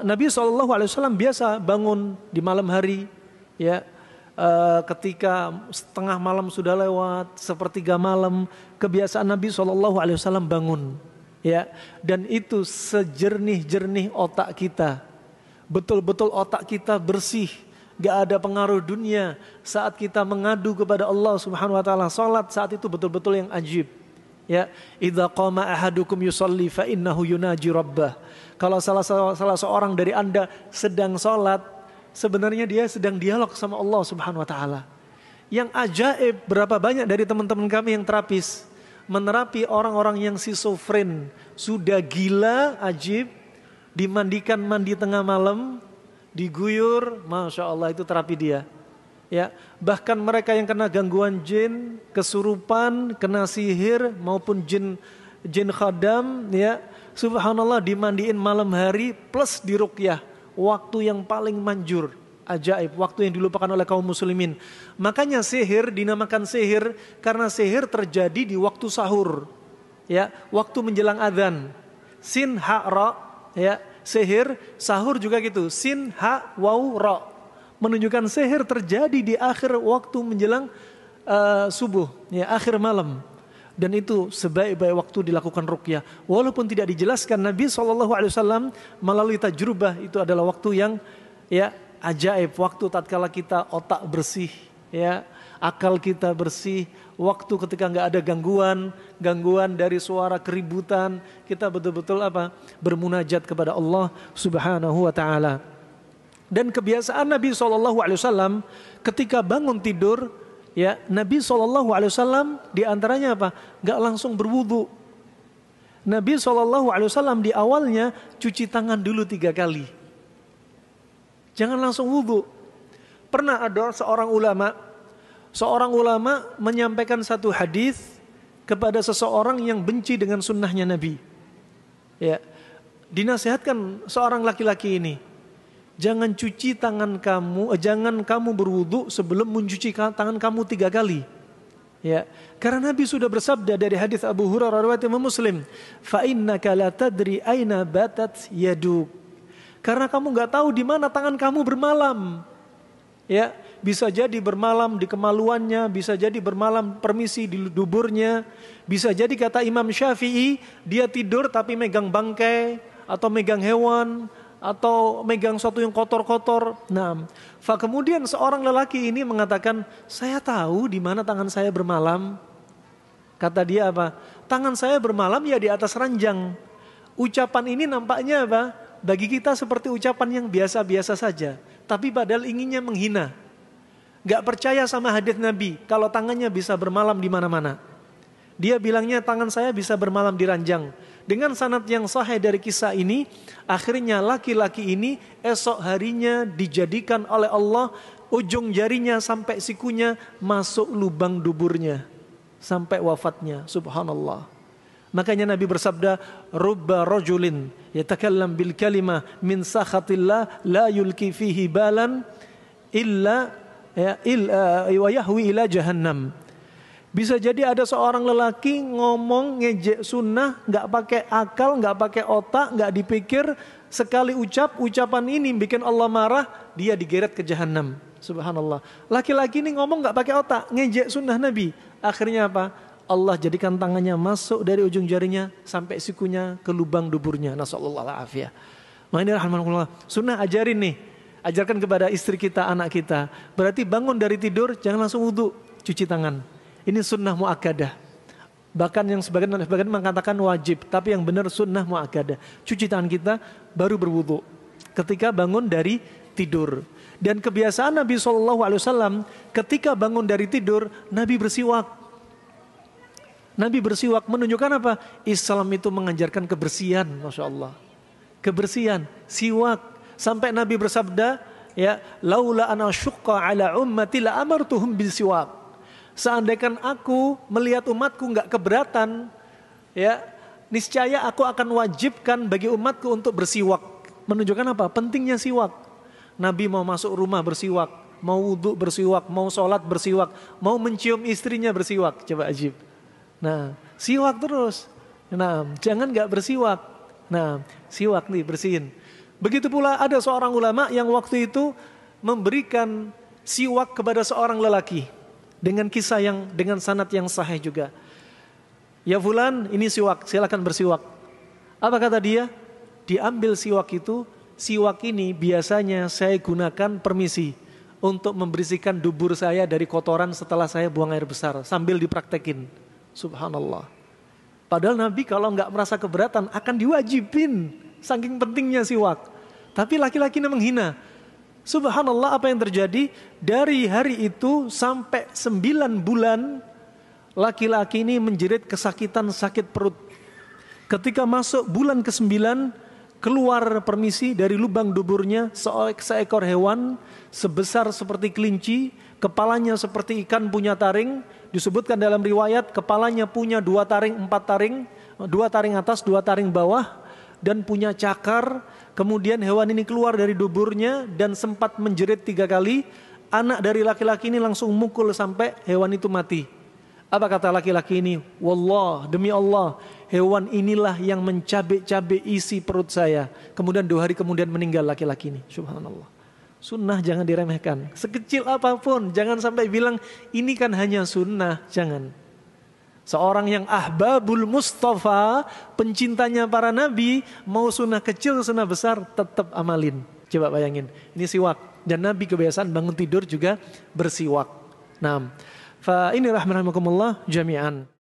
Nabi SAW biasa bangun di malam hari, ya, ketika setengah malam sudah lewat, sepertiga malam, kebiasaan Nabi SAW bangun, ya, dan itu sejernih-jernih otak kita, betul-betul otak kita bersih, gak ada pengaruh dunia. Saat kita mengadu kepada Allah Subhanahu Wa Taala, salat saat itu betul-betul yang ajib. Ya, idza qama ahadukum yusalli fa innahu yunaji rabbah. Kalau salah seorang dari Anda sedang salat, sebenarnya dia sedang dialog sama Allah Subhanahu wa taala. Yang ajaib, berapa banyak dari teman-teman kami yang terapis menerapi orang-orang yang schizofren, sudah gila, ajib, dimandikan mandi tengah malam, diguyur, Masya Allah, itu terapi dia. Ya, bahkan mereka yang kena gangguan jin, kesurupan, kena sihir maupun jin khadam, ya, subhanallah, dimandiin malam hari plus diruqyah, waktu yang paling manjur, ajaib, waktu yang dilupakan oleh kaum muslimin. Makanya sihir dinamakan sihir karena sihir terjadi di waktu sahur, ya, waktu menjelang adzan. Sin ha ra, ya, sihir, sahur juga gitu, sin ha waw ra, menunjukkan sihir terjadi di akhir waktu menjelang subuh, ya, akhir malam. Dan itu sebaik-baik waktu dilakukan ruqyah. Walaupun tidak dijelaskan, Nabi SAW melalui tajrubah, itu adalah waktu yang, ya, ajaib. Waktu tatkala kita otak bersih, ya, akal kita bersih. Waktu ketika nggak ada gangguan dari suara keributan, kita betul-betul bermunajat kepada Allah Subhanahu Wa Taala. Dan kebiasaan Nabi SAW ketika bangun tidur, ya, Nabi SAW diantaranya gak langsung berwudu. Nabi SAW di awalnya cuci tangan dulu 3 kali. Jangan langsung wudu. Pernah ada seorang ulama menyampaikan satu hadis kepada seseorang yang benci dengan sunnahnya Nabi. Ya, dinasihatkan seorang laki-laki ini, jangan cuci tangan kamu, jangan kamu berwudu sebelum mencuci tangan kamu 3 kali. Ya, karena Nabi sudah bersabda dari hadis Abu Hurairah riwayat Imam Muslim, fa innaka la tadri aina batat yaduk. Karena kamu nggak tahu di mana tangan kamu bermalam. Ya, bisa jadi bermalam di kemaluannya, bisa jadi bermalam permisi di duburnya, bisa jadi kata Imam Syafi'i dia tidur tapi megang bangkai atau megang hewan atau megang sesuatu yang kotor-kotor. Nah, kemudian seorang lelaki ini mengatakan, saya tahu di mana tangan saya bermalam. Kata dia tangan saya bermalam ya di atas ranjang. Ucapan ini nampaknya bagi kita seperti ucapan yang biasa-biasa saja, tapi padahal inginnya menghina. Gak percaya sama hadits Nabi kalau tangannya bisa bermalam di mana-mana. Dia bilangnya tangan saya bisa bermalam di ranjang. Dengan sanad yang sahih dari kisah ini, akhirnya laki-laki ini esok harinya dijadikan oleh Allah ujung jarinya sampai sikunya masuk lubang duburnya sampai wafatnya. Subhanallah. Makanya Nabi bersabda, rubba rajulin yatakallam bil kalimah min sakhatillah la yulki fihi balan illa wa yahwi ila jahannam. Bisa jadi ada seorang lelaki ngomong ngejek sunnah, gak pakai akal, gak pakai otak, gak dipikir, sekali ucapan ini bikin Allah marah, dia digeret ke jahanam. Subhanallah. Laki-laki ini ngomong gak pakai otak, ngejek sunnah Nabi. Akhirnya Allah jadikan tangannya masuk dari ujung jarinya sampai sikunya ke lubang duburnya. Nasallallahu alaihi wasallam. Sunnah ajarin nih, ajarkan kepada istri kita, anak kita. Berarti bangun dari tidur jangan langsung wudu, cuci tangan. Ini sunnah muakkadah. Bahkan yang sebagian mengatakan wajib, tapi yang benar sunnah muakkadah. Cuci tangan kita baru berwudu ketika bangun dari tidur. Dan kebiasaan Nabi SAW ketika bangun dari tidur, Nabi bersiwak. Nabi bersiwak menunjukkan Islam itu mengajarkan kebersihan, Masya Allah. Kebersihan, siwak. Sampai Nabi bersabda, ya, laula ana syuqqa ala ummati la amartuhum bil siwak. Seandainya aku melihat umatku nggak keberatan, ya, niscaya aku akan wajibkan bagi umatku untuk bersiwak. Menunjukkan pentingnya siwak. Nabi mau masuk rumah bersiwak, mau wudhu bersiwak, mau sholat bersiwak, mau mencium istrinya bersiwak. Coba ajib. Nah, siwak terus. Nah, jangan nggak bersiwak. Nah, siwak nih bersihin. Begitu pula ada seorang ulama yang waktu itu memberikan siwak kepada seorang lelaki dengan kisah yang dengan sanad yang sahih juga. Ya fulan, ini siwak, silakan bersiwak. Apa kata dia? Diambil siwak itu, siwak ini biasanya saya gunakan permisi untuk membersihkan dubur saya dari kotoran setelah saya buang air besar, sambil dipraktekin. Subhanallah. Padahal Nabi kalau nggak merasa keberatan akan diwajibin, saking pentingnya siwak. Tapi laki-laki ini menghina. Subhanallah, apa yang terjadi? Dari hari itu sampai 9 bulan laki-laki ini menjerit kesakitan, sakit perut. Ketika masuk bulan ke-9, keluar permisi dari lubang duburnya seekor hewan sebesar seperti kelinci, kepalanya seperti ikan punya taring. Disebutkan dalam riwayat kepalanya punya 2 taring, 4 taring, 2 taring atas, 2 taring bawah, dan punya cakar. Kemudian hewan ini keluar dari duburnya dan sempat menjerit 3 kali. Anak dari laki-laki ini langsung mukul sampai hewan itu mati. Apa kata laki-laki ini? Wallah, demi Allah, hewan inilah yang mencabik-cabik isi perut saya. Kemudian 2 hari kemudian meninggal laki-laki ini. Subhanallah. Sunnah jangan diremehkan. Sekecil apapun, jangan sampai bilang ini kan hanya sunnah. Jangan. Seorang yang ahbabul Mustafa, pencintanya para nabi, mau sunnah kecil, sunnah besar, tetap amalin. Coba bayangin, ini siwak. Dan Nabi kebiasaan bangun tidur juga bersiwak. Nah, fa ini rahmanakumullah jami'an.